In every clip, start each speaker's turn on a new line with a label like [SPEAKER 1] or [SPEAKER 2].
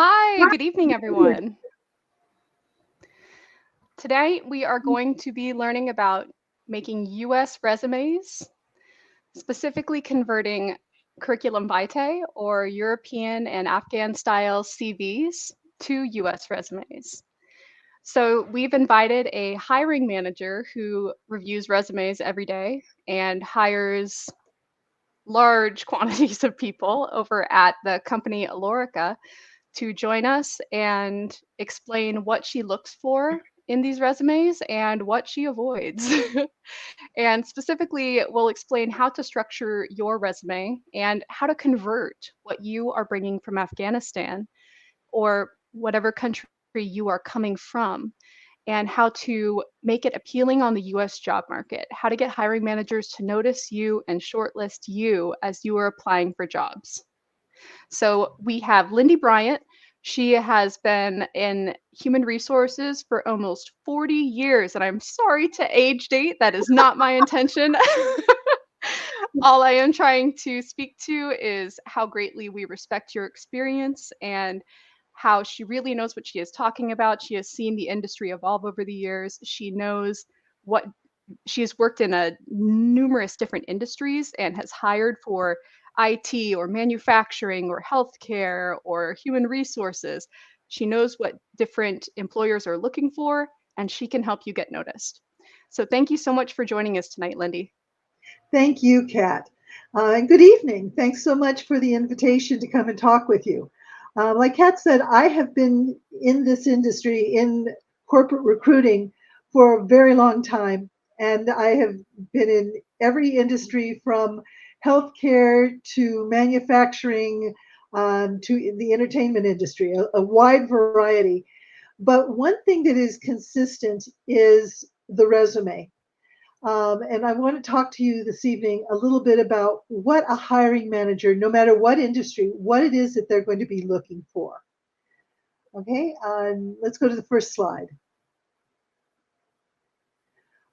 [SPEAKER 1] Hi, good evening, everyone. Today we are going to be learning about making US resumes, specifically converting curriculum vitae or European and Afghan style CVs to US resumes. So we've invited a hiring manager who reviews resumes every day and hires large quantities of people over at the company Alorica to join us and explain what she looks for in these resumes and what she avoids. And specifically, we'll explain how to structure your resume and how to convert what you are bringing from Afghanistan or whatever country you are coming from, and how to make it appealing on the US job market, how to get hiring managers to notice you and shortlist you as you are applying for jobs. So we have Lindy Bryant. She has been in human resources for almost 40 years, and I'm sorry to age date. That is not my intention. All I am trying to speak to is how greatly we respect your experience and how she really knows what she is talking about. She has seen the industry evolve over the years. She knows what she has worked in a numerous different industries and has hired for IT or manufacturing or healthcare or human resources. She knows what different employers are looking for, and she can help you get noticed. So thank you so much for joining us tonight, Lindy.
[SPEAKER 2] Thank you, Kat. And good evening. Thanks so much for the invitation to come and talk with you. Like Kat said, I have been in this industry, in corporate recruiting, for a very long time. And I have been in every industry from healthcare to manufacturing to the entertainment industry, a wide variety. But one thing that is consistent is the resume. And I want to talk to you this evening a little bit about what a hiring manager, no matter what industry, what it is that they're going to be looking for. Okay, let's go to the first slide.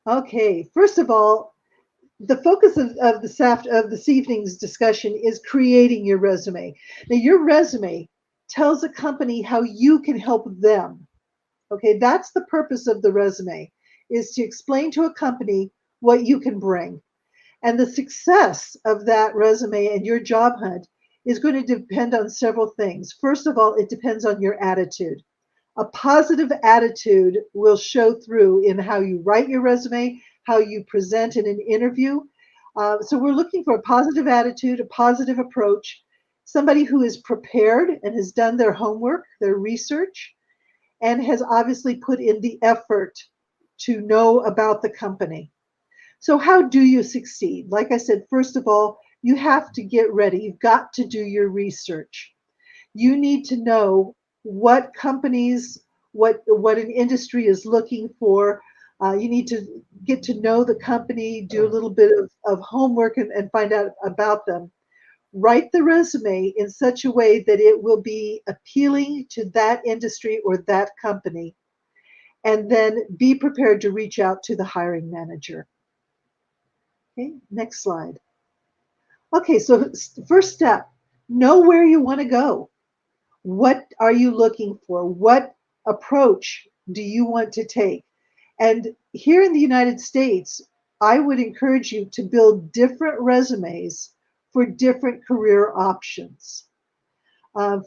[SPEAKER 2] Okay, first of all, the focus of this evening's discussion is creating your resume. Now, your resume tells a company how you can help them. Okay, that's the purpose of the resume, is to explain to a company what you can bring. And the success of that resume and your job hunt is going to depend on several things. First of all, it depends on your attitude. A positive attitude will show through in how you write your resume, how you present in an interview. So we're looking for a positive attitude, a positive approach, somebody who is prepared and has done their homework, their research, and has obviously put in the effort to know about the company. So, how do you succeed? Like I said, first of all, you have to get ready. You've got to do your research. You need to know what companies, what an industry is looking for. You need to get to know the company, do a little bit of homework, and find out about them. Write the resume in such a way that it will be appealing to that industry or that company. And then be prepared to reach out to the hiring manager. Okay, next slide. Okay, so first step, know where you want to go. What are you looking for? What approach do you want to take? And here in the United States, I would encourage you to build different resumes for different career options.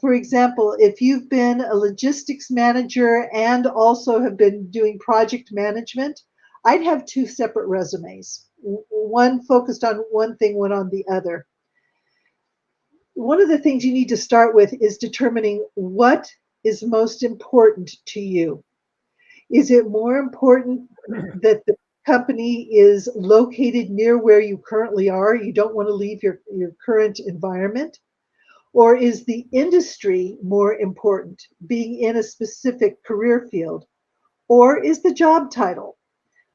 [SPEAKER 2] For example, if you've been a logistics manager and also have been doing project management, I'd have two separate resumes, one focused on one thing, one on the other. One of the things you need to start with is determining what is most important to you. Is it more important that the company is located near where you currently are? You don't want to leave your current environment? Or is the industry more important, being in a specific career field? Or is the job title?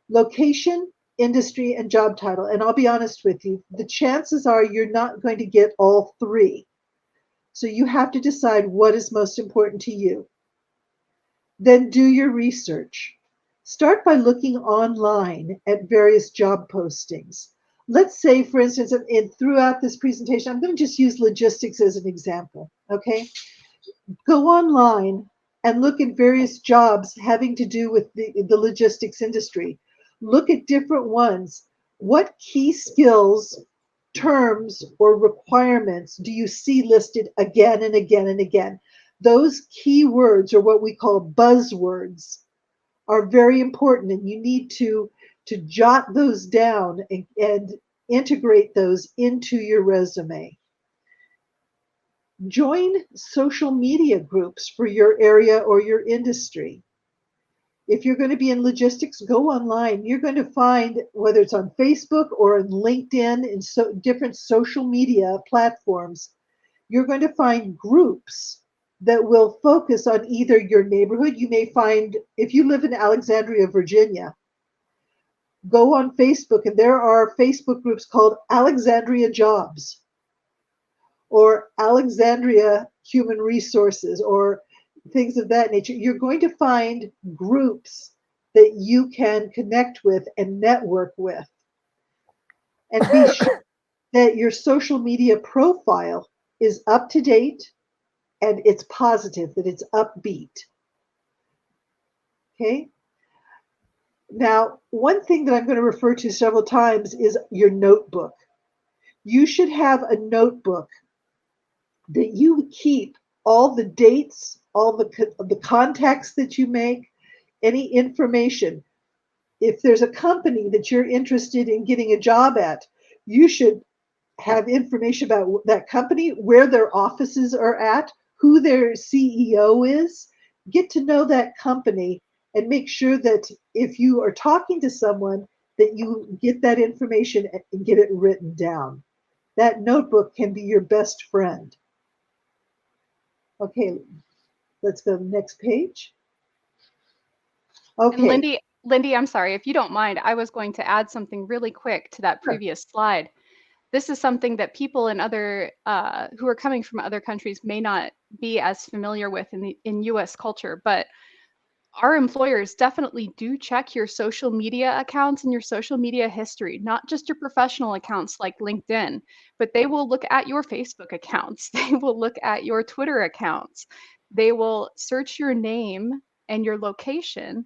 [SPEAKER 2] Location, industry, and job title. And I'll be honest with you, the chances are you're not going to get all three. So you have to decide what is most important to you. Then do your research. Start by looking online at various job postings. Let's say, for instance, throughout this presentation, I'm going to just use logistics as an example. Okay. Go online and look at various jobs having to do with the logistics industry. Look at different ones. What key skills, terms, or requirements do you see listed again and again and again? Those keywords, or what we call buzzwords, are very important, and you need to jot those down and integrate those into your resume. Join social media groups for your area or your industry. If you're going to be in logistics, go online. You're going to find, whether it's on Facebook or in LinkedIn and different social media platforms, you're going to find groups that will focus on either your neighborhood. You may find, if you live in Alexandria, Virginia, go on Facebook, and there are Facebook groups called Alexandria Jobs or Alexandria Human Resources or things of that nature. You're going to find groups that you can connect with and network with. And be sure that your social media profile is up to date and it's positive, that it's upbeat. Okay? Now, one thing that I'm going to refer to several times is your notebook. You should have a notebook that you keep all the dates, all the contacts that you make, any information. If there's a company that you're interested in getting a job at, you should have information about that company, where their offices are at, who their CEO is. Get to know that company and make sure that if you are talking to someone, that you get that information and get it written down. That notebook can be your best friend. Okay, let's go to the next page.
[SPEAKER 1] And
[SPEAKER 2] Okay.
[SPEAKER 1] Lindy, I'm sorry, if you don't mind, I was going to add something really quick to that
[SPEAKER 2] Sure.
[SPEAKER 1] previous slide. This is something that people in other who are coming from other countries may not be as familiar with in U.S. culture, but our employers definitely do check your social media accounts and your social media history, not just your professional accounts like LinkedIn, but they will look at your Facebook accounts. They will look at your Twitter accounts. They will search your name and your location.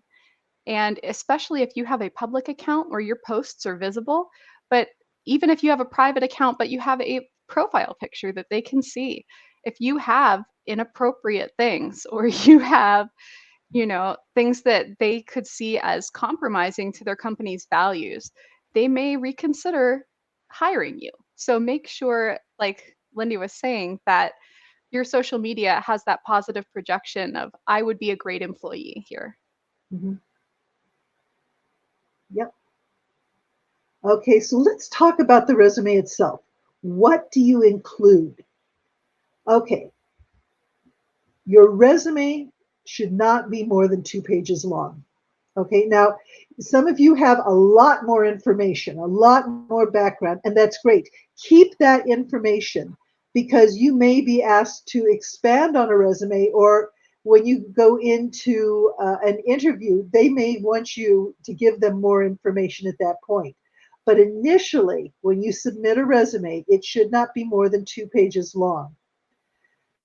[SPEAKER 1] And especially if you have a public account where your posts are visible, but even if you have a private account, but you have a profile picture that they can see, if you have inappropriate things or you have things that they could see as compromising to their company's values, they may reconsider hiring you. So make sure, like Lindy was saying, that your social media has that positive projection of, I would be a great employee here.
[SPEAKER 2] Mm-hmm. Yep. Okay, so let's talk about the resume itself. What do you include? Okay, your resume should not be more than 2 pages long. Okay, now some of you have a lot more information, a lot more background, and that's great. Keep that information because you may be asked to expand on a resume, or when you go into an interview, they may want you to give them more information at that point. But initially, when you submit a resume, it should not be more than 2 pages long.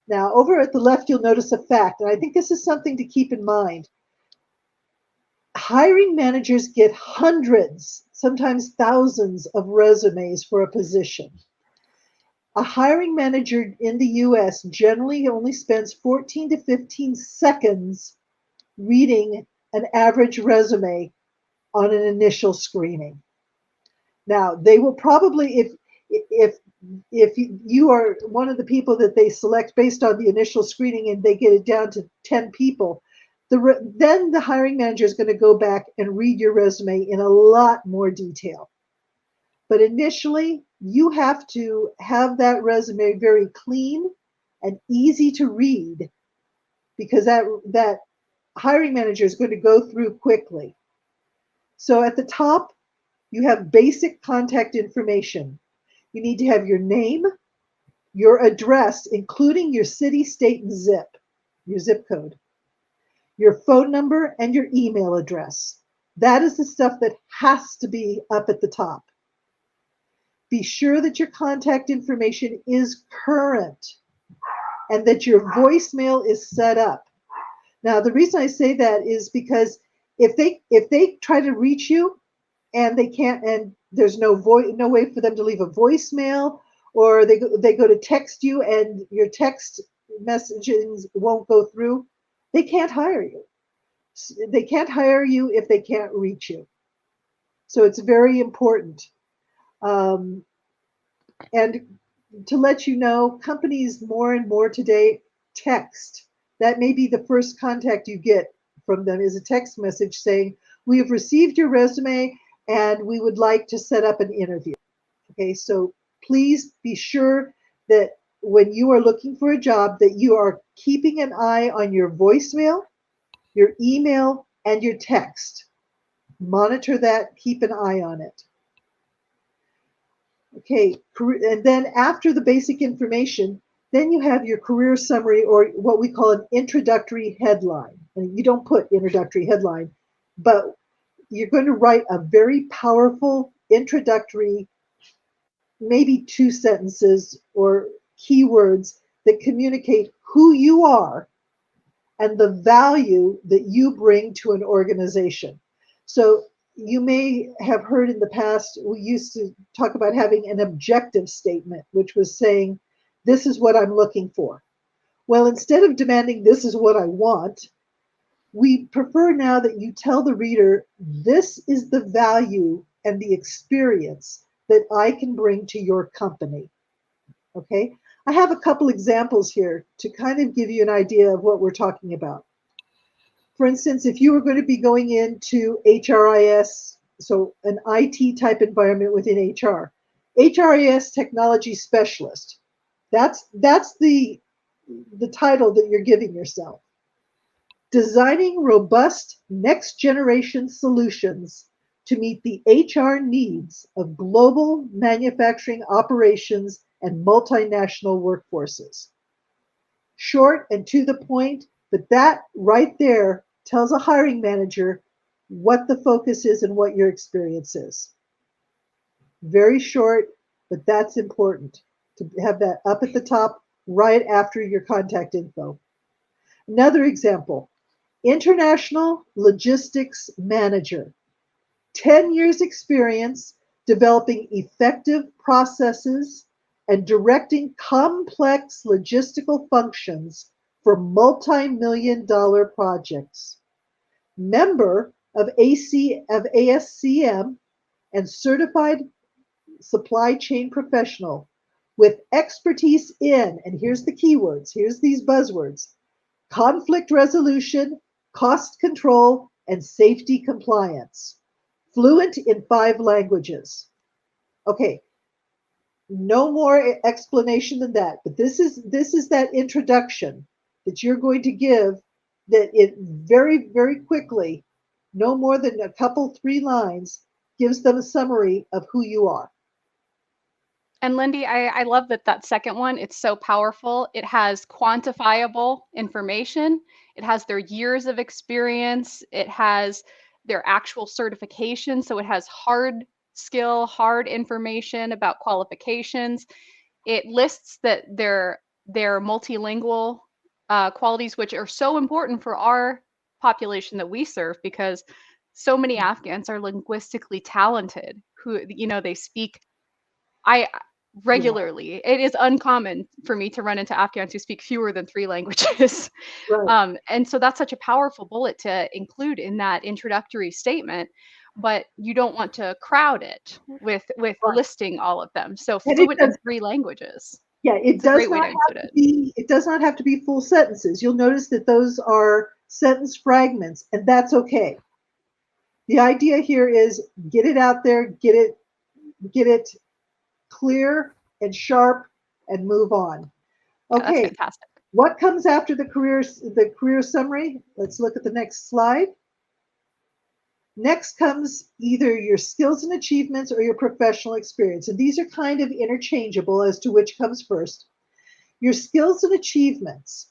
[SPEAKER 2] Now, over at the left, you'll notice a fact, and I think this is something to keep in mind. Hiring managers get hundreds, sometimes thousands of resumes for a position. A hiring manager in the US generally only spends 14 to 15 seconds reading an average resume on an initial screening. Now, they will probably, if you are one of the people that they select based on the initial screening and they get it down to 10 people, then the hiring manager is going to go back and read your resume in a lot more detail. But initially, you have to have that resume very clean and easy to read because that hiring manager is going to go through quickly. So at the top, you have basic contact information. You need to have your name, your address, including your city, state, and your zip code, your phone number, and your email address. That is the stuff that has to be up at the top. Be sure that your contact information is current. and that your voicemail is set up. Now, the reason I say that is because if they try to reach you and they can't, and there's no way for them to leave a voicemail, or they go to text you and your text messages won't go through, they can't hire you. They can't hire you if they can't reach you. So it's very important. Um, and to let you know, companies more and more today text. That may be the first contact you get from them is a text message saying, "We have received your resume and we would like to set up an interview." Okay, so please be sure that when you are looking for a job that you are keeping an eye on your voicemail, your email, and your text. Monitor that, keep an eye on it. Okay, and then after the basic information, then you have your career summary, or what we call an introductory headline. And you don't put introductory headline, but you're going to write a very powerful introductory, maybe 2 sentences or keywords that communicate who you are and the value that you bring to an organization. So you may have heard in the past, we used to talk about having an objective statement, which was saying, this is what I'm looking for. Well, instead of demanding this is what I want, we prefer now that you tell the reader, this is the value and the experience that I can bring to your company. Okay, I have a couple examples here to kind of give you an idea of what we're talking about. For instance, if you were going to be going into HRIS, so an IT type environment within HR, HRIS technology specialist, that's the title that you're giving yourself. Designing robust next generation solutions to meet the HR needs of global manufacturing operations and multinational workforces. Short and to the point, but that right there tells a hiring manager what the focus is and what your experience is. Very short, but that's important to have that up at the top right after your contact info. Another example, international logistics manager, 10 years experience developing effective processes and directing complex logistical functions for multi-million-dollar projects. Member of ASCM and certified supply chain professional with expertise in, and here's the keywords, here's these buzzwords, conflict resolution, cost control, and safety compliance. Fluent in 5 languages. Okay, no more explanation than that. But this is that introduction that you're going to give, that it very, very quickly, no more than a couple, 3 lines, gives them a summary of who you are.
[SPEAKER 1] And Lindy, I love that second one. It's so powerful. It has quantifiable information. It has their years of experience. It has their actual certification. So it has hard skill, hard information about qualifications. It lists that their multilingual qualities, which are so important for our population that we serve, because so many Afghans are linguistically talented. Who, they speak. I
[SPEAKER 2] Yeah,
[SPEAKER 1] regularly, it is uncommon for me to run into Afghans who speak fewer than 3 languages.
[SPEAKER 2] right.
[SPEAKER 1] And so that's such a powerful bullet to include in that introductory statement, but you don't want to crowd it with
[SPEAKER 2] Right.
[SPEAKER 1] listing all of them. So
[SPEAKER 2] And it
[SPEAKER 1] fluent in
[SPEAKER 2] does,
[SPEAKER 1] 3 languages.
[SPEAKER 2] yeah, it
[SPEAKER 1] It's a
[SPEAKER 2] does
[SPEAKER 1] great way
[SPEAKER 2] not
[SPEAKER 1] to include
[SPEAKER 2] have to
[SPEAKER 1] it.
[SPEAKER 2] be, it does not have to be full sentences. You'll notice that those are sentence fragments, and that's okay. The idea here is get it out there, get it clear and sharp, and move on.
[SPEAKER 1] Yeah, that's
[SPEAKER 2] Okay,
[SPEAKER 1] fantastic.
[SPEAKER 2] what comes after the career summary? Let's look at the next slide. Next comes either your skills and achievements or your professional experience. And these are kind of interchangeable as to which comes first. Your skills and achievements.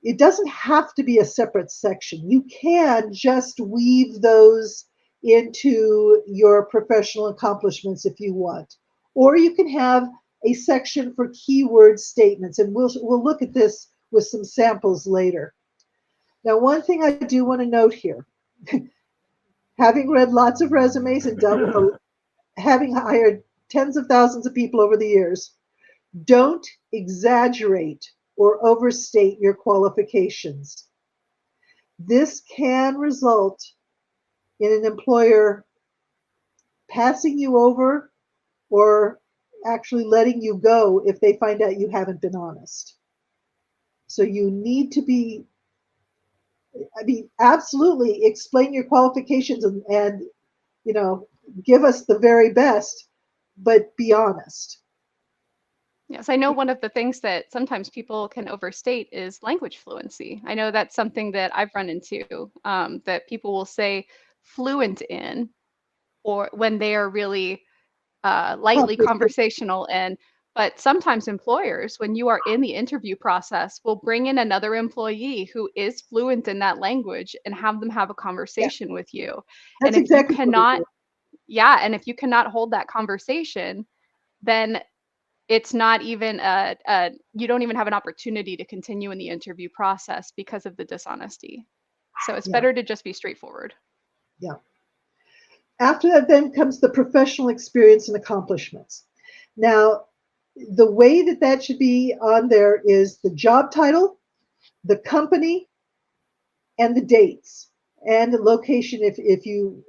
[SPEAKER 2] It doesn't have to be a separate section. You can just weave those into your professional accomplishments if you want. Or you can have a section for keyword statements, and we'll look at this with some samples later. Now, one thing I do want to note here, having read lots of resumes and dealt with having hired tens of thousands of people over the years, don't exaggerate or overstate your qualifications. This can result in an employer passing you over or actually letting you go if they find out you haven't been honest. So you need to be, absolutely explain your qualifications and give us the very best, but be honest.
[SPEAKER 1] Yes, I know one of the things that sometimes people can overstate is language fluency. I know that's something that I've run into, that people will say fluent in, or when they are really lightly conversational in. But sometimes employers, when you are in the interview process, will bring in another employee who is fluent in that language and have them have a conversation with you.
[SPEAKER 2] That's
[SPEAKER 1] And if you
[SPEAKER 2] exactly
[SPEAKER 1] cannot, and if you cannot hold that conversation, then it's not even you don't even have an opportunity to continue in the interview process because of the dishonesty. So it's better to just be straightforward.
[SPEAKER 2] Yeah. After that then comes the professional experience and accomplishments. Now, the way that should be on there is the job title, the company, and the dates, and the location if you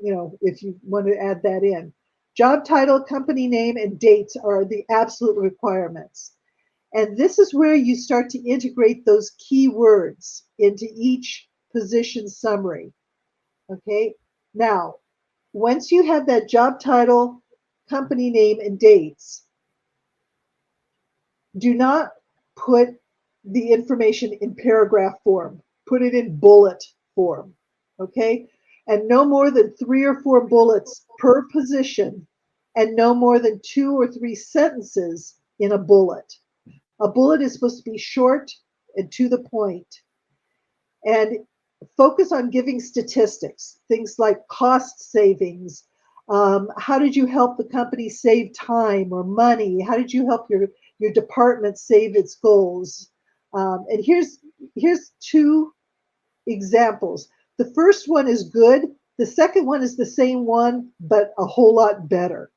[SPEAKER 2] want to add that in. Job title, company name, and dates are the absolute requirements. And this is where you start to integrate those keywords into each position summary. Okay. Now, once you have that job title, company name, and dates, do not put the information in paragraph form. Put it in bullet form. Okay. And no more than 3 or 4 bullets per position, and no more than 2 or 3 sentences in a bullet. A bullet is supposed to be short and to the point. And focus on giving statistics, things like cost savings. How did you help the company save time or money? How did you help your department save its goals? And here's 2 examples. The first one is good. The second one is the same one, but a whole lot better.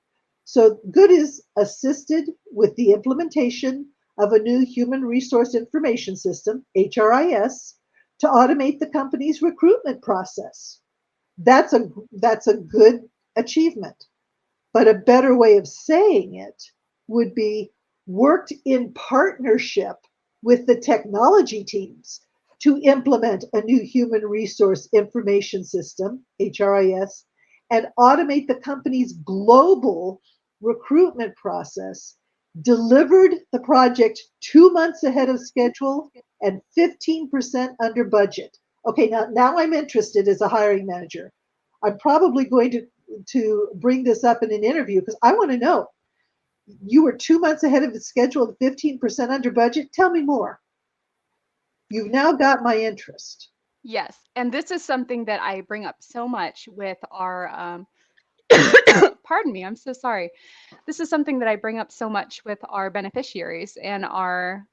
[SPEAKER 2] So good is assisted with the implementation of a new human resource information system, HRIS, to automate the company's recruitment process. That's a good achievement. But a better way of saying it would be worked in partnership with the technology teams to implement a new human resource information system, HRIS, and automate the company's global recruitment process, delivered the project 2 months ahead of schedule and 15% under budget. Okay, now I'm interested as a hiring manager. I'm probably going to bring this up in an interview because I want to know, you were 2 months ahead of the schedule and 15% under budget. Tell me more. You've now got my interest.
[SPEAKER 1] Yes, and this is something that I bring up so much with our pardon me, I'm so sorry. This is something that I bring up so much with our beneficiaries and our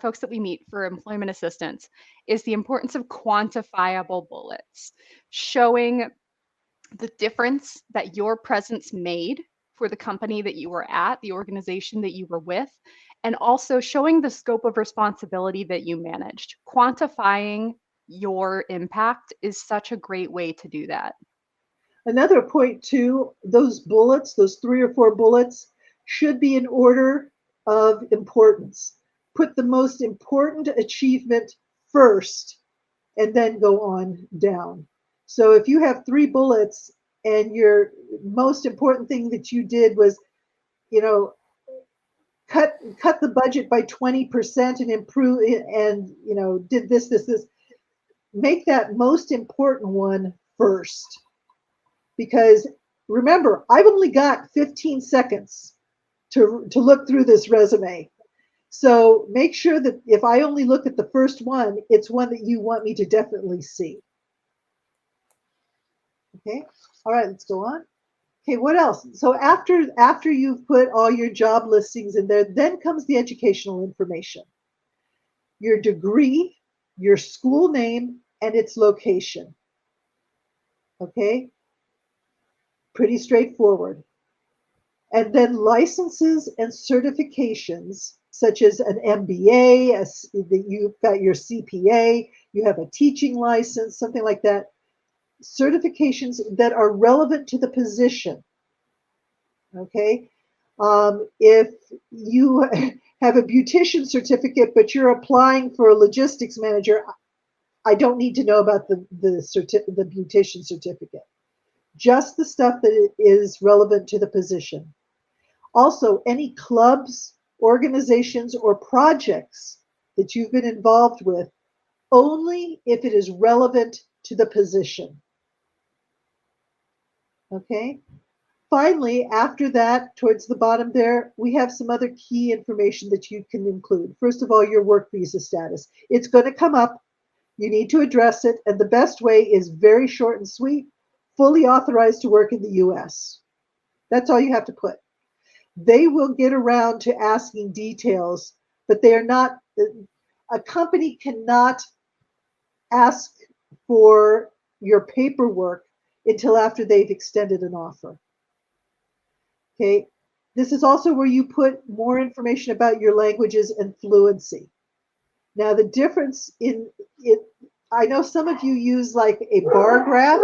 [SPEAKER 1] folks that we meet for employment assistance, is the importance of quantifiable bullets, showing the difference that your presence made for the company that you were at, the organization that you were with, and also showing the scope of responsibility that you managed. Quantifying your impact is such a great way to do that.
[SPEAKER 2] Another point too, those bullets, those 3 or 4 bullets, should be in order of importance. Put the most important achievement first and then go on down. So if you have 3 bullets and your most important thing that you did was, cut the budget by 20% and improve and did this, make that most important one first. Because remember, I've only got 15 seconds to look through this resume. So make sure that if I only look at the first one, it's one that you want me to definitely see. Okay, all right, let's go on. Okay, what else? So after you've put all your job listings in there, then comes the educational information. Your degree, your school name, and its location. Okay? Pretty straightforward. And then licenses and certifications, such as an MBA, that you've got your CPA, you have a teaching license, something like that. Certifications that are relevant to the position. Okay? If you have a beautician certificate, but you're applying for a logistics manager, I don't need to know about the beautician certificate. Just the stuff that is relevant to the position. Also, any clubs, organizations, or projects that you've been involved with, only if it is relevant to the position. Okay? Finally, after that, towards the bottom there, we have some other key information that you can include. First of all, your work visa status. It's going to come up. You need to address it, and the best way is very short and sweet, fully authorized to work in the US. That's all you have to put. They will get around to asking details, but they are not, a company cannot ask for your paperwork until after they've extended an offer. Okay, this is also where you put more information about your languages and fluency. Now, the difference in it, I know some of you use like a bar graph.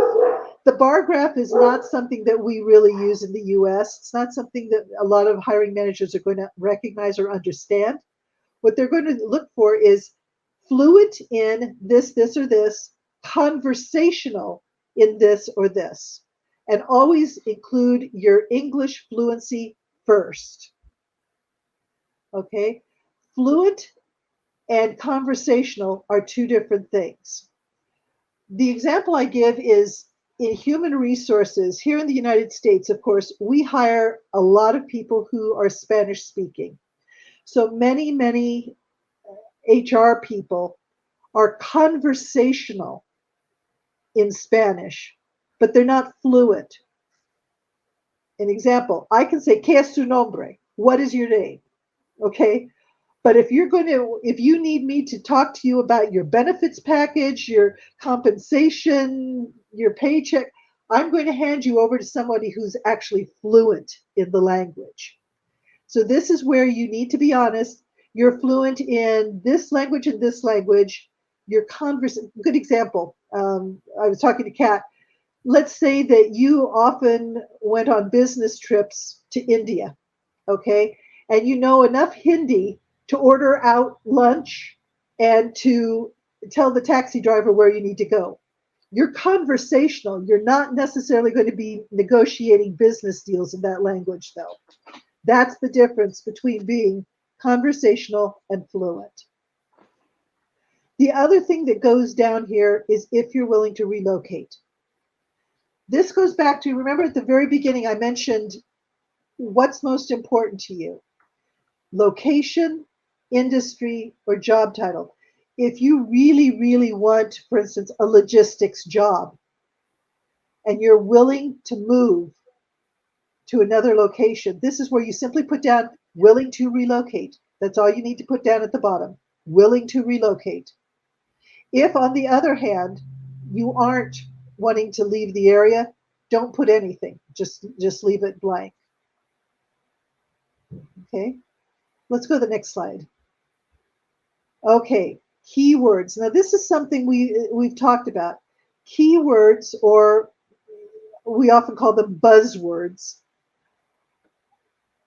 [SPEAKER 2] The bar graph is not something that we really use in the US. It's not something that a lot of hiring managers are going to recognize or understand. What they're going to look for is fluent in this, this, or this, conversational in this or this. And always include your English fluency first. Okay? Fluent and conversational are two different things. The example I give is in human resources. Here in the United States, of course, we hire a lot of people who are Spanish speaking. So many HR people are conversational in Spanish, but they're not fluent. An example, I can say, ¿Qué es tu nombre? What is your name? Okay. But if you need me to talk to you about your benefits package, your compensation, your paycheck, I'm going to hand you over to somebody who's actually fluent in the language. So this is where you need to be honest. You're fluent in this language and this language. Good example. I was talking to Kat. Let's say that you often went on business trips to India, okay? And you know enough Hindi to order out lunch and to tell the taxi driver where you need to go. You're conversational. You're not necessarily going to be negotiating business deals in that language, though. That's the difference between being conversational and fluent. The other thing that goes down here is if you're willing to relocate. This goes back to, remember at the very beginning, I mentioned what's most important to you: location, industry, or job title. If you really want, for instance, a logistics job, and you're willing to move to another location, this is where you simply put down willing to relocate. That's all you need to put down at the bottom, willing to relocate. If, on the other hand, you aren't wanting to leave the area, don't put anything. Just leave it blank. Okay, let's go to the next slide. Okay, keywords. Now this is something we've talked about. Keywords, or we often call them buzzwords.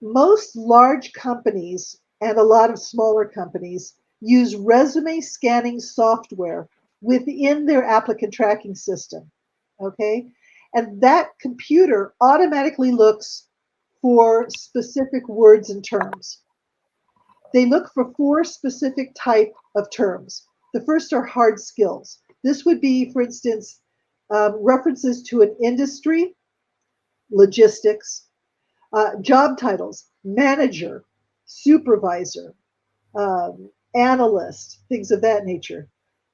[SPEAKER 2] Most large companies and a lot of smaller companies use resume scanning software within their applicant tracking system. Okay, and that computer automatically looks for specific words and terms. They look for 4 specific type of terms. The first are hard skills. This would be, for instance, references to an industry, logistics, job titles, manager, supervisor, analyst, things of that nature.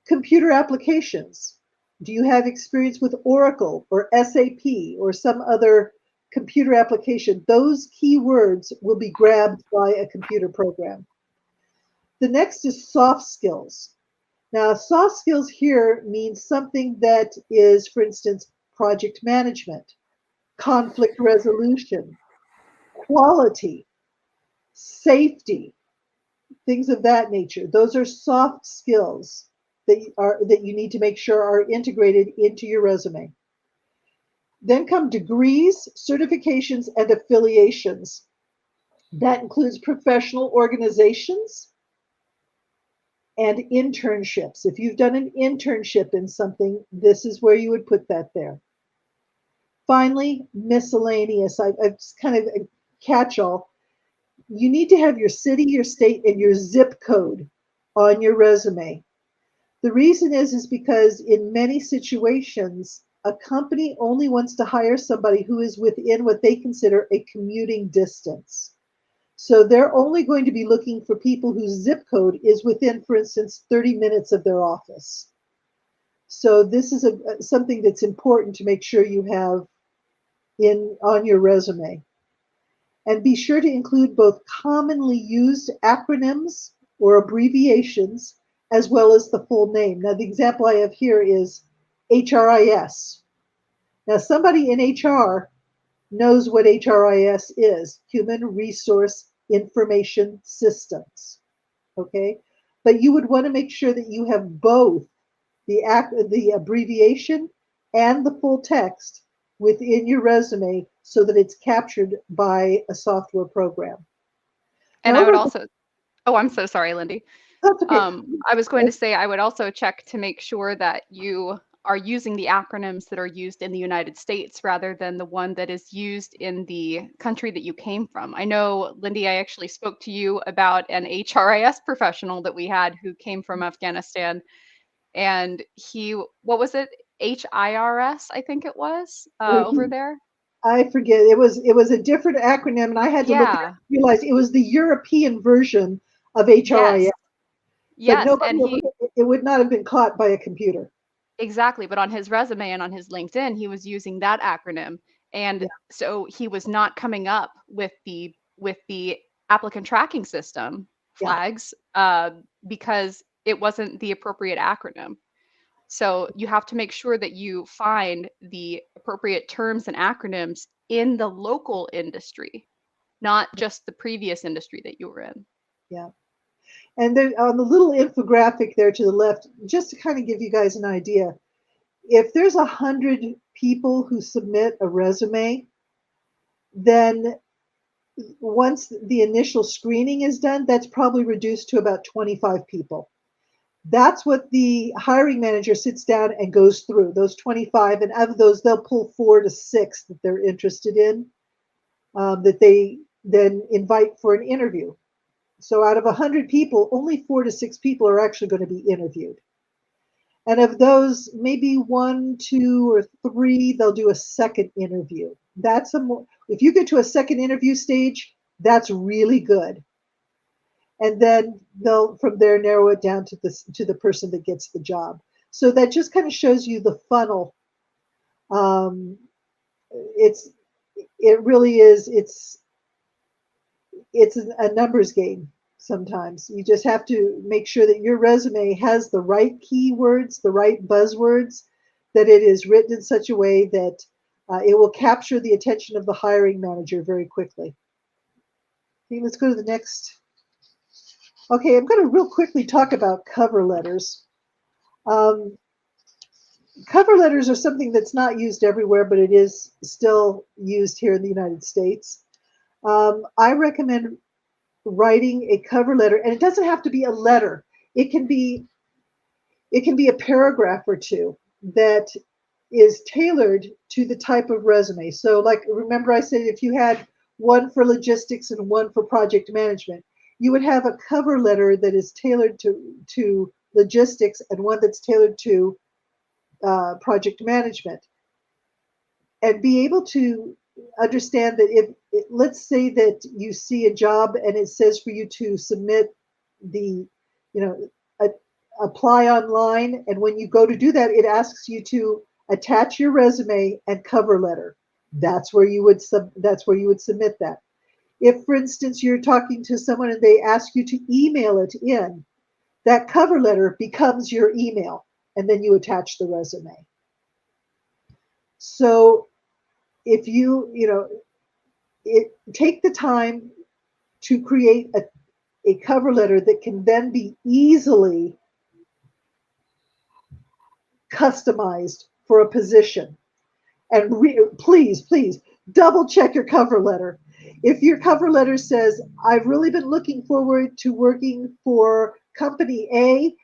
[SPEAKER 2] Computer applications. Do you have experience with Oracle or SAP or some other computer application, those keywords will be grabbed by a computer program. The next is soft skills. Now, soft skills here means something that is, for instance, project management, conflict resolution, quality, safety, things of that nature. Those are soft skills that you need to make sure are integrated into your resume. Then come degrees, certifications, and affiliations. That includes professional organizations and internships. If you've done an internship in something, this is where you would put that there. Finally, miscellaneous. I've kind of a catch-all. You need to have your city, your state, and your zip code on your resume. The reason is because in many situations, a company only wants to hire somebody who is within what they consider a commuting distance. So they're only going to be looking for people whose zip code is within, for instance, 30 minutes of their office. So this is something that's important to make sure you have on your resume. And be sure to include both commonly used acronyms or abbreviations as well as the full name. Now, the example I have here is HRIS. Now, somebody in HR knows what HRIS is, Human Resource Information Systems, okay? But you would want to make sure that you have both the abbreviation and the full text within your resume so that it's captured by a software program.
[SPEAKER 1] And
[SPEAKER 2] Now,
[SPEAKER 1] I would also, oh, I'm so sorry, Lindy.
[SPEAKER 2] that's okay.
[SPEAKER 1] I was going to say I would also check to make sure that you are using the acronyms that are used in the United States rather than the one that is used in the country that you came from. I know, Lindy, I actually spoke to you about an HRIS professional that we had who came from Afghanistan, and what was it? HIRS, I think it was, over there.
[SPEAKER 2] I forget. It was a different acronym, and I had to look at it
[SPEAKER 1] Yeah.
[SPEAKER 2] and realize it was the European version of HRIS.
[SPEAKER 1] Yes.
[SPEAKER 2] But
[SPEAKER 1] Yes.
[SPEAKER 2] nobody,
[SPEAKER 1] And
[SPEAKER 2] it would not have been caught by a computer.
[SPEAKER 1] exactly. But on his resume and on his LinkedIn, he was using that acronym. And
[SPEAKER 2] Yeah,
[SPEAKER 1] so he was not coming up with the applicant tracking system
[SPEAKER 2] yeah,
[SPEAKER 1] flags because it wasn't the appropriate acronym. So you have to make sure that you find the appropriate terms and acronyms in the local industry, not just the previous industry that you were in.
[SPEAKER 2] yeah. And then on the little infographic there to the left, just to kind of give you guys an idea, if there's 100 people who submit a resume, then once the initial screening is done, that's probably reduced to about 25 people. That's what the hiring manager sits down and goes through, those 25, and of those, they'll pull 4 to 6 that they're interested in, that they then invite for an interview. So out of 100 people, only 4 to 6 people are actually going to be interviewed. And of those, maybe 1, 2, or 3, they'll do a second interview. If you get to a second interview stage, that's really good. And then they'll from there narrow it down to the person that gets the job. So that just kind of shows you the funnel. Um, it really is. It's a numbers game. Sometimes you just have to make sure that your resume has the right keywords, the right buzzwords, that it is written in such a way that it will capture the attention of the hiring manager very quickly. Okay, let's go to the next. Okay, I'm going to real quickly talk about cover letters. Um, Cover letters are something that's not used everywhere, but it is still used here in the United States. I recommend writing a cover letter, and it doesn't have to be a letter. It can be a paragraph or two that is tailored to the type of resume. So, like, remember I said if you had one for logistics and one for project management, you would have a cover letter that is tailored to logistics and one that's tailored to project management, and be able to understand that let's say that you see a job and it says for you to submit the, you know, apply online, and when you go to do that, it asks you to attach your resume and cover letter. That's where you would submit that. If, for instance, you're talking to someone and they ask you to email it in, that cover letter becomes your email, and then you attach the resume. So if take the time to create a cover letter that can then be easily customized for a position. And please, please double check your cover letter. If your cover letter says, I've really been looking forward to working for company A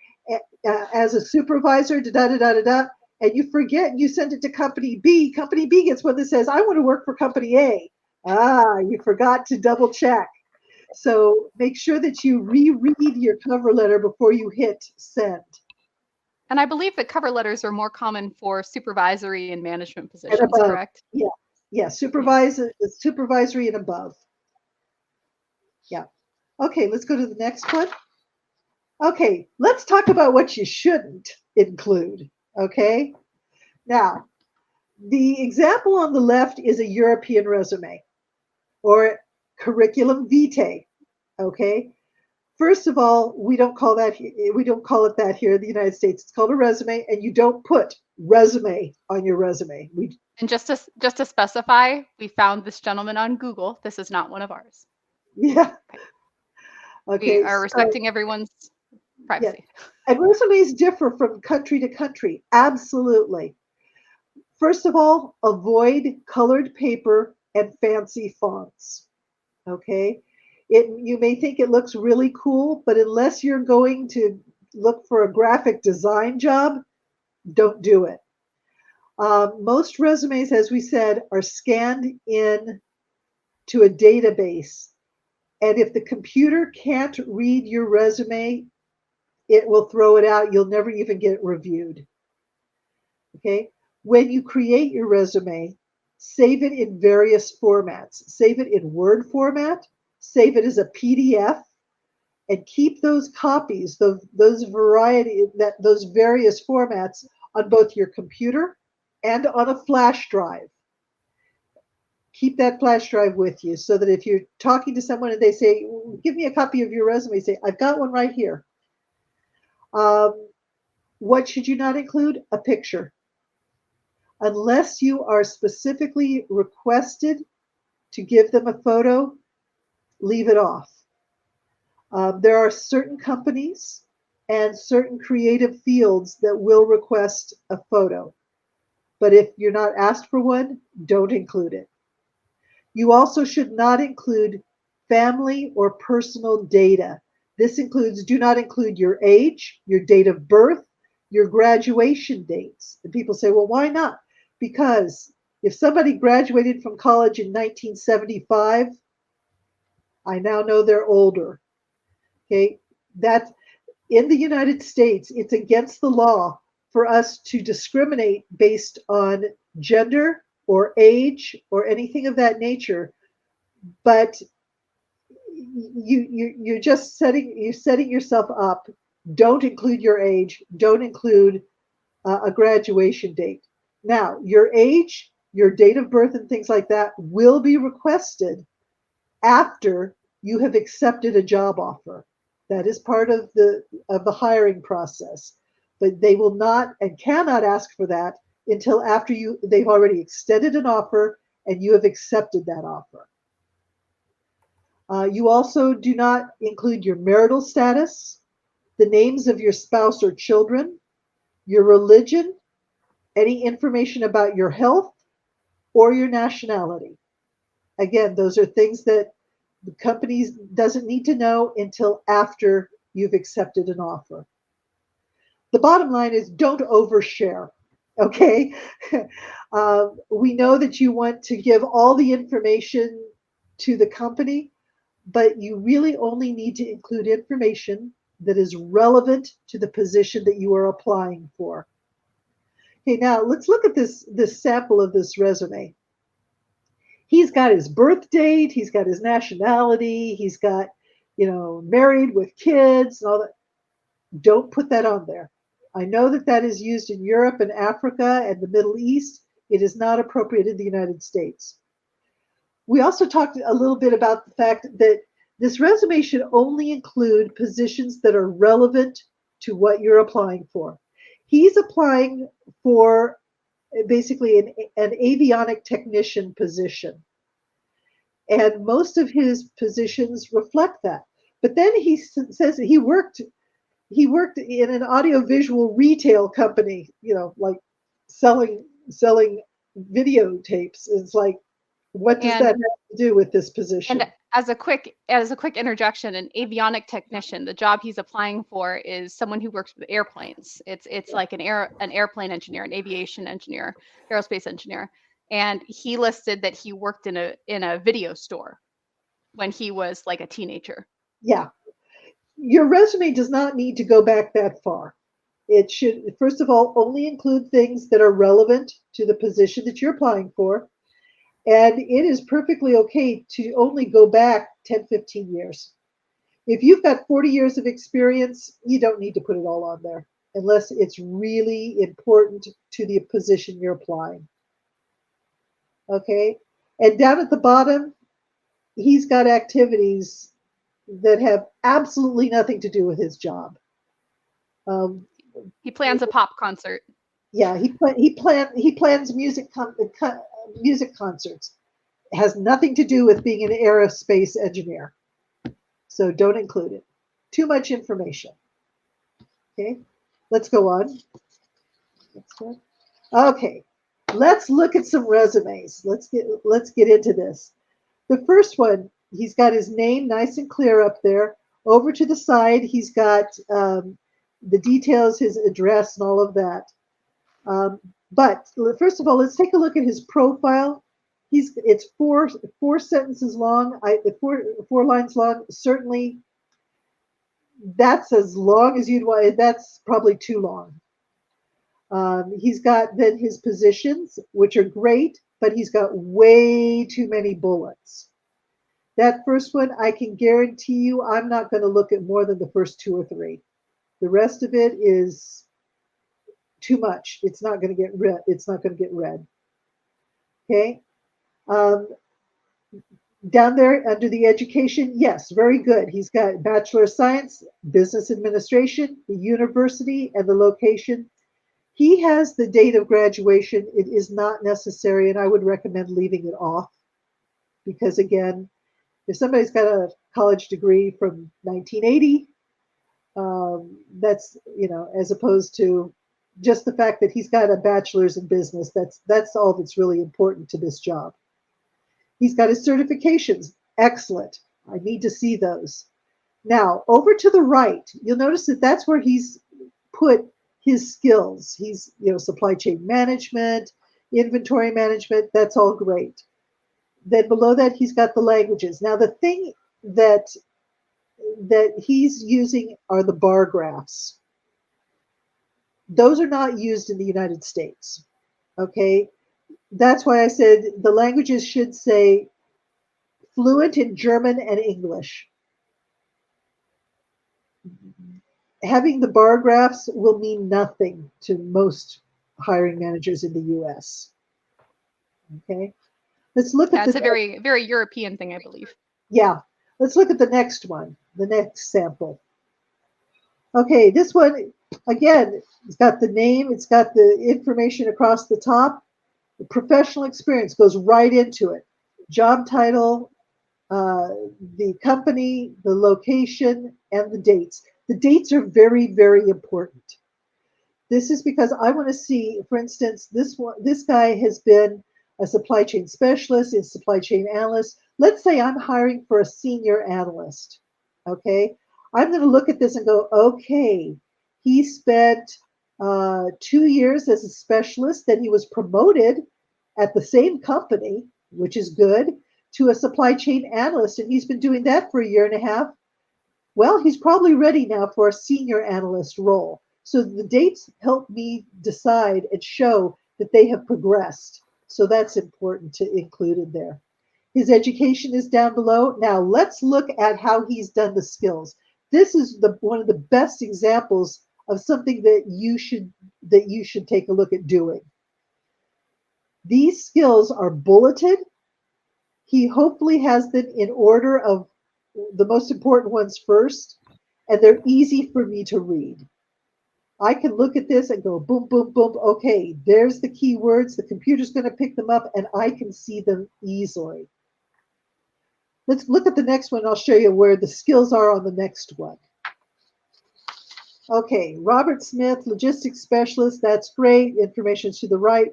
[SPEAKER 2] as a supervisor, da da da da da, and you forget and you send it to company B gets one that says, I want to work for company A. You forgot to double check. So make sure that you reread your cover letter before you hit send.
[SPEAKER 1] And I believe that cover letters are more common for supervisory and management
[SPEAKER 2] And
[SPEAKER 1] positions,
[SPEAKER 2] above.
[SPEAKER 1] correct?
[SPEAKER 2] Yeah, supervisory and above. Yeah. Okay, let's go to the next one. Okay, let's talk about what you shouldn't include. Okay. Now, the example on the left is a European resume or curriculum vitae. Okay. First of all, we don't call it that here in the United States. It's called a resume, and you don't put resume on your resume.
[SPEAKER 1] And just to specify, we found this gentleman on Google. This is not one of ours.
[SPEAKER 2] Yeah. Okay.
[SPEAKER 1] We are respecting everyone's privacy.
[SPEAKER 2] Yeah. And resumes differ from country to country. Absolutely. First of all, avoid colored paper and fancy fonts. Okay. You may think it looks really cool, but unless you're going to look for a graphic design job, don't do it. Most resumes, as we said, are scanned in to a database. And if the computer can't read your resume, it will throw it out. You'll never even get it reviewed. Okay. When you create your resume, save it in various formats. Save it in Word format, save it as a PDF, and keep those copies, those various formats on both your computer and on a flash drive. Keep that flash drive with you so that if you're talking to someone and they say, give me a copy of your resume, say, I've got one right here. What should you not include? A picture. Unless you are specifically requested to give them a photo, leave it off. There are certain companies and certain creative fields that will request a photo. But if you're not asked for one, don't include it. You also should not include family or personal data. This includes, do not include your age, your date of birth, your graduation dates. And people say, well, why not? Because if somebody graduated from college in 1975, I now know they're older. Okay, that in the United States, it's against the law for us to discriminate based on gender or age or anything of that nature. But you're just setting yourself up. Don't include your age. Don't include a graduation date. Now, your age, your date of birth, and things like that will be requested after you have accepted a job offer. That is part of the hiring process. But they will not and cannot ask for that until after they've already extended an offer and you have accepted that offer. You also do not include your marital status, the names of your spouse or children, your religion, any information about your health, or your nationality. Again, those are things that the company doesn't need to know until after you've accepted an offer. The bottom line is don't overshare. Okay. We know that you want to give all the information to the company, but you really only need to include information that is relevant to the position that you are applying for. Okay, now let's look at this sample of this resume. He's got his birth date, he's got his nationality, he's got, married with kids and all that. Don't put that on there. I know that is used in Europe and Africa and the Middle East. It is not appropriate in the United States. We also talked a little bit about the fact that this resume should only include positions that are relevant to what you're applying for. He's applying for basically an avionic technician position. And most of his positions reflect that. But then he says that he worked in an audiovisual retail company, like selling videotapes. It's like, what does that
[SPEAKER 1] And
[SPEAKER 2] have to do with this position?
[SPEAKER 1] and as a quick interjection, an avionic technician, the job he's applying for is someone who works with airplanes. It's like an airplane engineer, an aviation engineer, aerospace engineer. And he listed that he worked in a video store when he was like a teenager.
[SPEAKER 2] Yeah, your resume does not need to go back that far. It should, first of all, only include things that are relevant to the position that you're applying for. And it is perfectly okay to only go back 10, 15 years. If you've got 40 years of experience, you don't need to put it all on there unless it's really important to the position you're applying. Okay? And down at the bottom, he's got activities that have absolutely nothing to do with his job.
[SPEAKER 1] He plans a pop concert.
[SPEAKER 2] Yeah, he plans music concerts. It has nothing to do with being an aerospace engineer. So don't include it. Too much information. Okay, let's go on. Okay, let's look at some resumes. Let's get into this. The first one, he's got his name nice and clear up there. Over to the side, he's got the details, his address, and all of that. But first of all, let's take a look at his profile. It's four sentences long, four lines long. Certainly, that's as long as you'd want. That's probably too long. He's got then his positions, which are great, but he's got way too many bullets. That first one, I can guarantee you, I'm not going to look at more than the first two or three. The rest of it is too much. It's not going to get read. It's not going to get read. Okay. Down there under the education, yes, very good. He's got Bachelor of Science, Business Administration, the university, and the location. He has the date of graduation. It is not necessary, and I would recommend leaving it off because, again, if somebody's got a college degree from 1980, that's, as opposed to just the fact that he's got a bachelor's in business. That's all that's really important to this job. He's got his certifications. Excellent. I need to see those. Now, over to the right, you'll notice that that's where he's put his skills. He's, supply chain management, inventory management. That's all great. Then below that, he's got the languages. Now, the thing that he's using are the bar graphs. Those are not used in the United States. Okay. That's why I said the languages should say fluent in German and English. Having the bar graphs will mean nothing to most hiring managers in the US. Okay. Let's look at
[SPEAKER 1] That's a very, very European thing, I believe.
[SPEAKER 2] Yeah. Let's look at the next one, the next sample. Okay, this one, again, it's got the name, it's got the information across the top. The professional experience goes right into it. Job title, the company, the location, and the dates. The dates are very, very important. This is because I want to see, for instance, this guy has been a supply chain specialist, a supply chain analyst. Let's say I'm hiring for a senior analyst. Okay, I'm going to look at this and go, okay, he spent 2 years as a specialist, then he was promoted at the same company, which is good, to a supply chain analyst, and he's been doing that for 1.5 years. Well, he's probably ready now for a senior analyst role. So the dates help me decide and show that they have progressed. So that's important to include in there. His education is down below. Now let's look at how he's done the skills. This is one of the best examples of something that you should take a look at doing. These skills are bulleted. He hopefully has them in order of the most important ones first, and they're easy for me to read. I can look at this and go boom, boom, boom. Okay, there's the keywords. The computer's going to pick them up, and I can see them easily. Let's look at the next one. I'll show you where the skills are on the next one. Okay, Robert Smith, logistics specialist. That's great. Information to the right.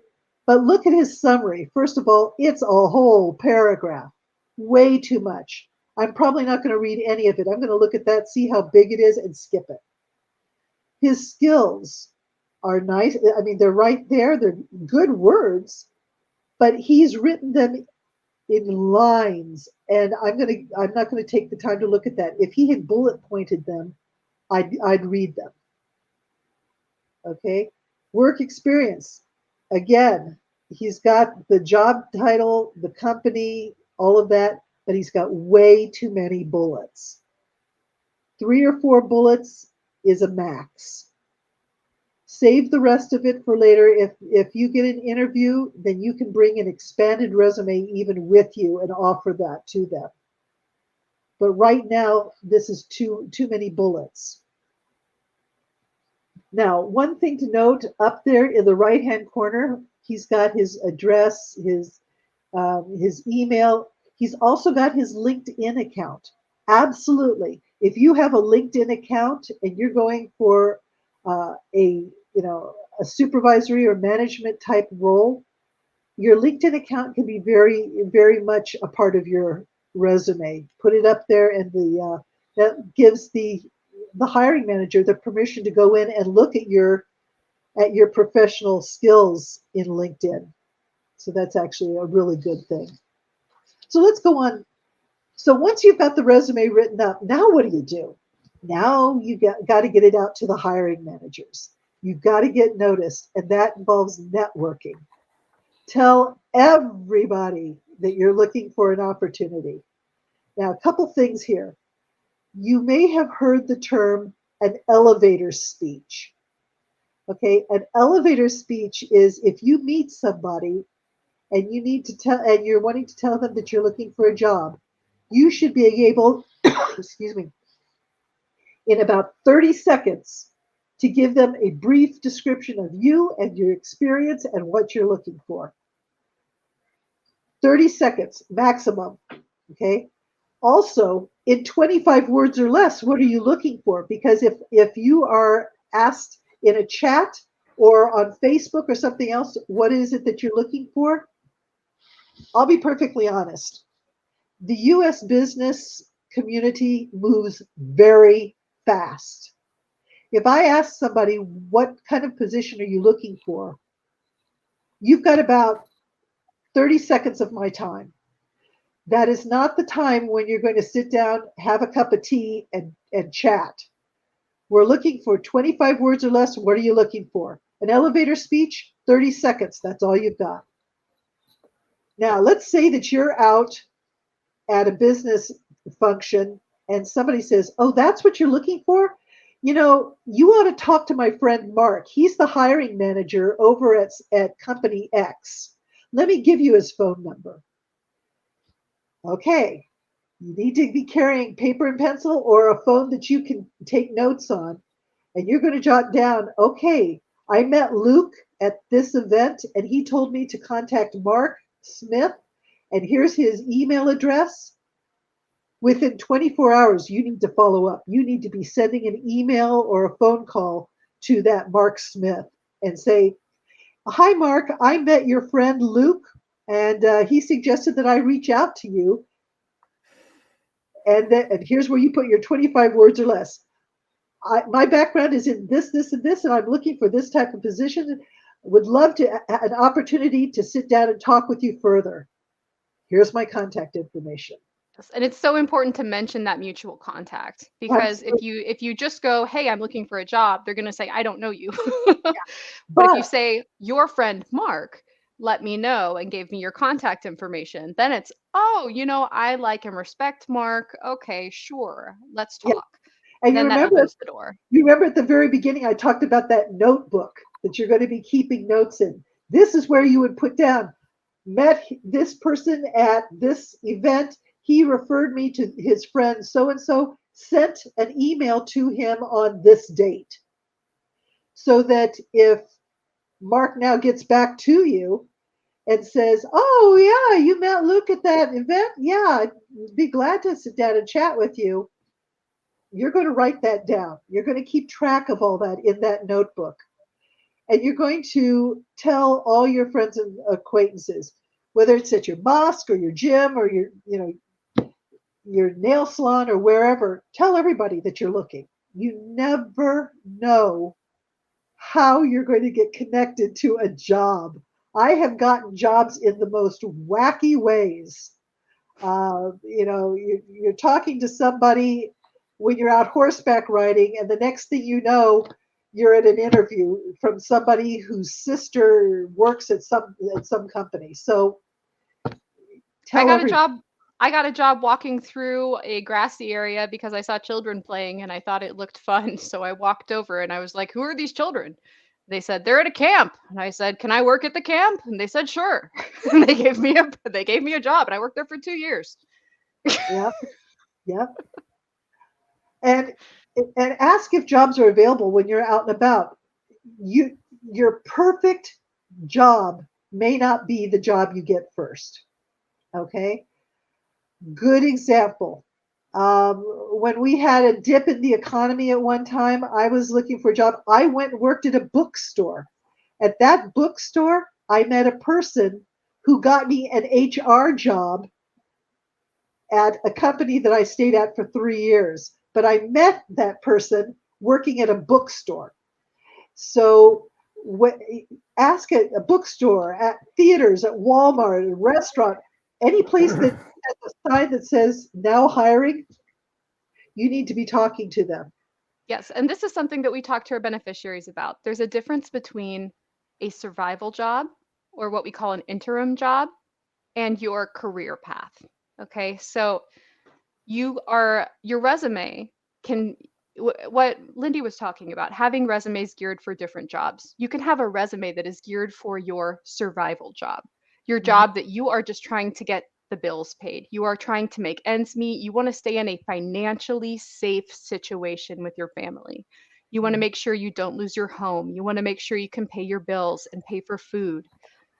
[SPEAKER 2] But look at his summary. First of all, it's a whole paragraph. Way too much. I'm probably not going to read any of it. I'm going to look at that, see how big it is, and skip it. His skills are nice. I mean, they're right there. They're good words, but he's written them in lines, and I'm not going to take the time to look at that. If he had bullet pointed them, I'd read them. Okay, work experience. Again, he's got the job title, the company, all of that, but he's got way too many bullets. 3 or 4 bullets is a max. Save the rest of it for later. If you get an interview, then you can bring an expanded resume even with you and offer that to them. But right now, this is too many bullets. Now, one thing to note, up there in the right-hand corner, he's got his address, his email. He's also got his LinkedIn account. Absolutely. If you have a LinkedIn account and you're going for a supervisory or management type role, your LinkedIn account can be very, very much a part of your resume. Put it up there, and that gives the hiring manager the permission to go in and look at your professional skills in LinkedIn. So that's actually a really good thing. So let's go on. So once you've got the resume written up, now what do? Now you got to get it out to the hiring managers. You've got to get noticed, and that involves networking. Tell everybody that you're looking for an opportunity. Now, a couple things here. You may have heard the term an elevator speech. Okay, an elevator speech is if you meet somebody and you need to tell, and you're wanting to tell them that you're looking for a job, you should be able, excuse me, in about 30 seconds to give them a brief description of you and your experience and what you're looking for. 30 seconds maximum. Okay. Also, in 25 words or less, what are you looking for? Because if you are asked in a chat or on Facebook or something else, what is it that you're looking for? I'll be perfectly honest. The US business community moves very fast. If I ask somebody, what kind of position are you looking for? You've got about 30 seconds of my time. That is not the time when you're going to sit down, have a cup of tea, and chat. We're looking for 25 words or less. What are you looking for? An elevator speech, 30 seconds. That's all you've got. Now, let's say that you're out at a business function and somebody says, oh, that's what you're looking for? You know, you ought to talk to my friend Mark. He's the hiring manager over at company X. Let me give you his phone number. Okay, you need to be carrying paper and pencil or a phone that you can take notes on. And you're going to jot down, okay, I met Luke at this event and he told me to contact Mark Smith, and here's his email address. Within 24 hours, you need to follow up. You need to be sending an email or a phone call to that Mark Smith and say, hi, Mark, I met your friend Luke, and he suggested that I reach out to you. And here's where you put your 25 words or less. My background is in this, this, and this, and I'm looking for this type of position. Would love to an opportunity to sit down and talk with you further. Here's my contact information.
[SPEAKER 1] And it's so important to mention that mutual contact, because if you just go, hey, I'm looking for a job, they're going to say, I don't know you. But if you say, your friend Mark let me know and gave me your contact information, then it's, oh, I like and respect Mark. Okay, sure, let's talk.
[SPEAKER 2] Yeah. And
[SPEAKER 1] then that opens the door.
[SPEAKER 2] You remember at the very beginning, I talked about that notebook that you're going to be keeping notes in. This is where you would put down, met this person at this event. He referred me to his friend so and so, sent an email to him on this date. So that if Mark now gets back to you and says, "Oh, yeah, you met Luke at that event? Yeah, I'd be glad to sit down and chat with you." You're going to write that down. You're going to keep track of all that in that notebook. And you're going to tell all your friends and acquaintances, whether it's at your mosque or your gym or your nail salon or wherever, tell everybody that you're looking. You never know how you're going to get connected to a job. I have gotten jobs in the most wacky ways. You're talking to somebody when you're out horseback riding, and the next thing you know, you're at an interview from somebody whose sister works at some company. So
[SPEAKER 1] I
[SPEAKER 2] tell
[SPEAKER 1] got a
[SPEAKER 2] everybody.
[SPEAKER 1] job. I got a job walking through a grassy area because I saw children playing and I thought it looked fun. So I walked over and I was like, "Who are these children?" They said, "They're at a camp." And I said, "Can I work at the camp?" And they said, "Sure." And they gave me a job and I worked there for 2 years.
[SPEAKER 2] Yeah, yeah, and and ask if jobs are available when you're out and about. Your perfect job may not be the job you get first. Okay, good example. When we had a dip in the economy at one time, I was looking for a job. I went and worked at a bookstore. At that bookstore, I met a person who got me an HR job at a company that I stayed at for 3 years. But I met that person working at a bookstore. So ask at a bookstore, at theaters, at Walmart, a restaurant, any place that has a sign that says now hiring, you need to be talking to them.
[SPEAKER 1] Yes, and this is something that we talk to our beneficiaries about. There's a difference between a survival job or what we call an interim job and your career path. Okay, so your resume can what Lindy was talking about, having resumes geared for different jobs. You can have a resume that is geared for your survival job, your
[SPEAKER 2] Mhm,
[SPEAKER 1] job that you are just trying to get the bills paid. You are trying to make ends meet. You want to stay in a financially safe situation with your family. You want to
[SPEAKER 2] mhm,
[SPEAKER 1] make sure you don't lose your home. You want to make sure you can pay your bills and pay for food.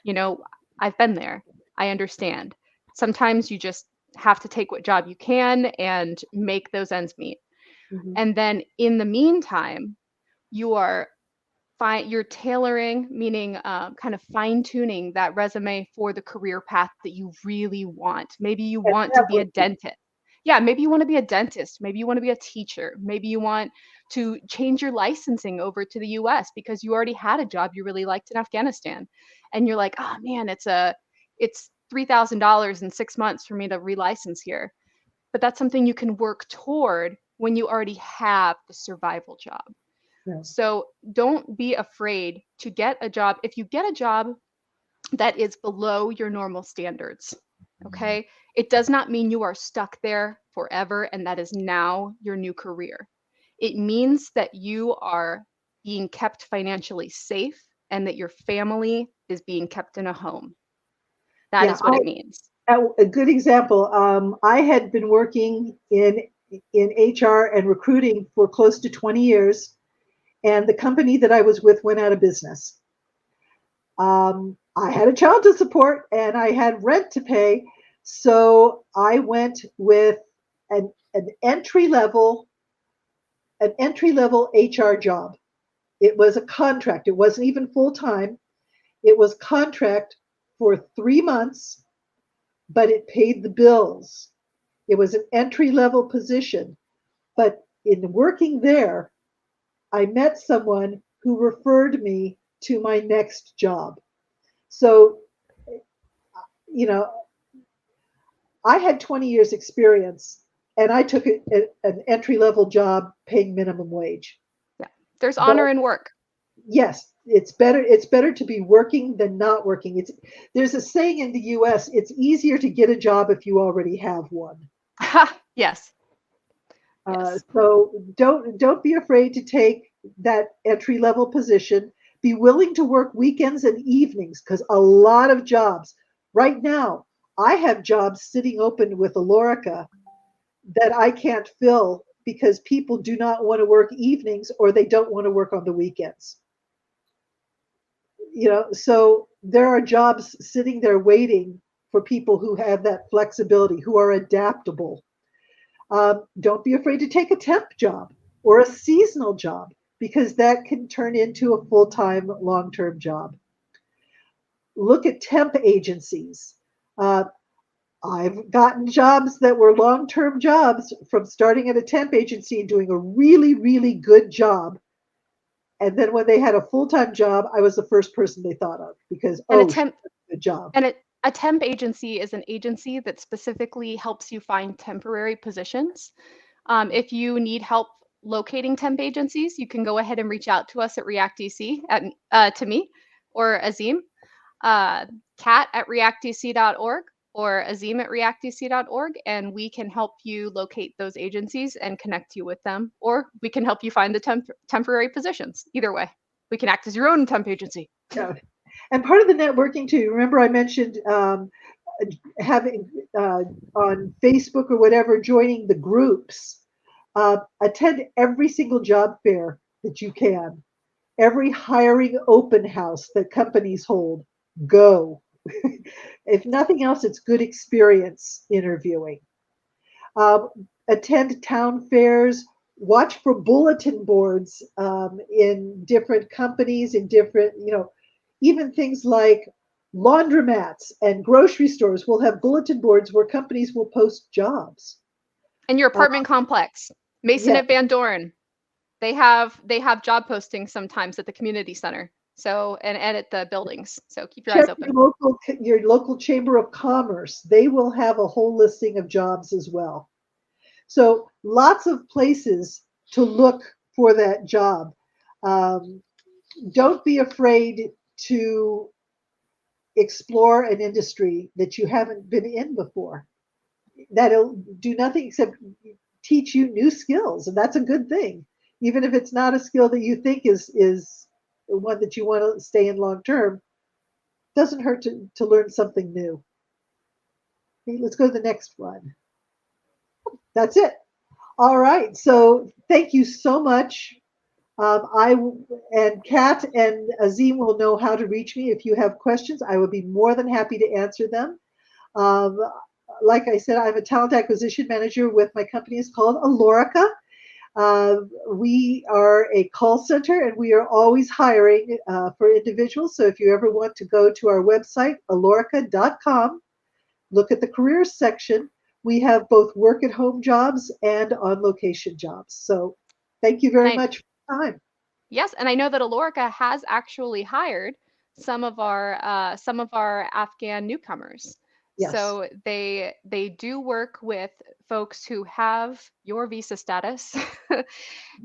[SPEAKER 1] You know, I've been there. I understand. Sometimes you just have to take what job you can and make those ends meet.
[SPEAKER 2] mhm.
[SPEAKER 1] And then in the meantime, you are you're tailoring, meaning kind of fine tuning that resume for the career path that you really want. Maybe you
[SPEAKER 2] And
[SPEAKER 1] want to be a
[SPEAKER 2] networking.
[SPEAKER 1] dentist. Yeah, maybe you want to be a dentist. Maybe you want to be a teacher. Maybe you want to change your licensing over to the US because you already had a job you really liked in Afghanistan. And you're like, oh man, it's $3,000 in 6 months for me to relicense here. But that's something you can work toward when you already have the survival job.
[SPEAKER 2] Yeah.
[SPEAKER 1] So don't be afraid to get a job. If you get a job that is below your normal standards, okay, it does not mean you are stuck there forever and that is now your new career. It means that you are being kept financially safe and that your family is being kept in a home. That
[SPEAKER 2] Yeah,
[SPEAKER 1] is what it means.
[SPEAKER 2] a good example. I had been working in HR and recruiting for close to 20 years, and the company that I was with went out of business. I had a child to support and I had rent to pay, so I went with an entry level HR job. It was a contract. It wasn't even full time. It was contract for 3 months, but it paid the bills. It was an entry level position. But in working there, I met someone who referred me to my next job. So, you know, I had 20 years experience and I took an entry level job paying minimum wage.
[SPEAKER 1] Yeah. There's
[SPEAKER 2] But
[SPEAKER 1] honor in work.
[SPEAKER 2] yes, it's better to be working than not working. There's a saying in the US, it's easier to get a job if you already have one.
[SPEAKER 1] Yes. Yes.
[SPEAKER 2] So don't be afraid to take that entry level position. Be willing to work weekends and evenings because a lot of jobs Right now, I have jobs sitting open with Alorica that I can't fill because people do not want to work evenings or they don't want to work on the weekends. So there are jobs sitting there waiting for people who have that flexibility, who are adaptable. Don't be afraid to take a temp job or a seasonal job because that can turn into a full-time, long-term job. Look at temp agencies. Uh, I've gotten jobs that were long-term jobs from starting at a temp agency and doing a really, really good job. And then when they had a full-time job, I was the first person they thought of because,
[SPEAKER 1] And a
[SPEAKER 2] oh, she
[SPEAKER 1] temp
[SPEAKER 2] did a good job.
[SPEAKER 1] and a temp agency is an agency that specifically helps you find temporary positions. If you need help locating temp agencies, you can go ahead and reach out to us at ReactDC, to me or Azim, Kat at reactdc.org or Azim at reactdc.org, and we can help you locate those agencies and connect you with them, or we can help you find the temporary positions. Either way, we can act as your own temp agency.
[SPEAKER 2] Yeah. And part of the networking too, remember I mentioned having on Facebook or whatever, joining the groups. Attend every single job fair that you can, every hiring open house that companies hold. Go. If nothing else, it's good experience interviewing. Um, Attend town fairs. Watch for bulletin boards in different companies, in different, even things like laundromats and grocery stores will have bulletin boards where companies will post jobs.
[SPEAKER 1] And your apartment complex, Mason
[SPEAKER 2] Yeah,
[SPEAKER 1] at Van Doren, they have job postings sometimes at the community center. So and at the buildings. So keep your eyes
[SPEAKER 2] check
[SPEAKER 1] open.
[SPEAKER 2] your local chamber of commerce. They will have a whole listing of jobs as well. So lots of places to look for that job. Um, don't be afraid to explore an industry that you haven't been in before. That'll do nothing except teach you new skills, and that's a good thing. Even if it's not a skill that you think is one that you want to stay in long term, doesn't hurt to learn something new. Okay, let's go to the next one. That's it. All right. So thank you so much. I and Kat and Azim will know how to reach me if you have questions. I would be more than happy to answer them. Um, like I said, I'm a talent acquisition manager with my company. It's called Alorica. We are a call center and we are always hiring for individuals. So if you ever want to go to our website, alorica.com, look at the careers section. We have both work at home jobs and on location jobs. So thank you very much for your time.
[SPEAKER 1] Yes, and I know that Alorica has actually hired some of our Afghan newcomers.
[SPEAKER 2] Yes.
[SPEAKER 1] So they do work with folks who have your visa status,
[SPEAKER 2] Mhm.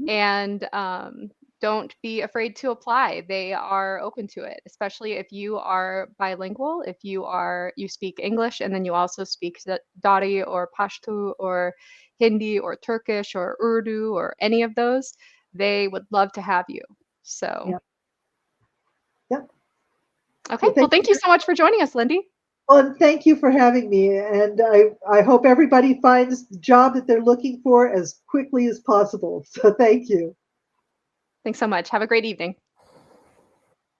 [SPEAKER 1] and don't be afraid to apply. They are open to it, especially if you are bilingual, if you speak English and then you also speak Dari or Pashto or Hindi or Turkish or Urdu or any of those. They would love to have you. So,
[SPEAKER 2] Yep. Yep.
[SPEAKER 1] okay.
[SPEAKER 2] Well,
[SPEAKER 1] Well,
[SPEAKER 2] thank you
[SPEAKER 1] thank you so much for joining us, Lindy.
[SPEAKER 2] Well, and thank you for having me. And I hope everybody finds the job that they're looking for as quickly as possible. So thank you.
[SPEAKER 1] Thanks so much. Have a great evening.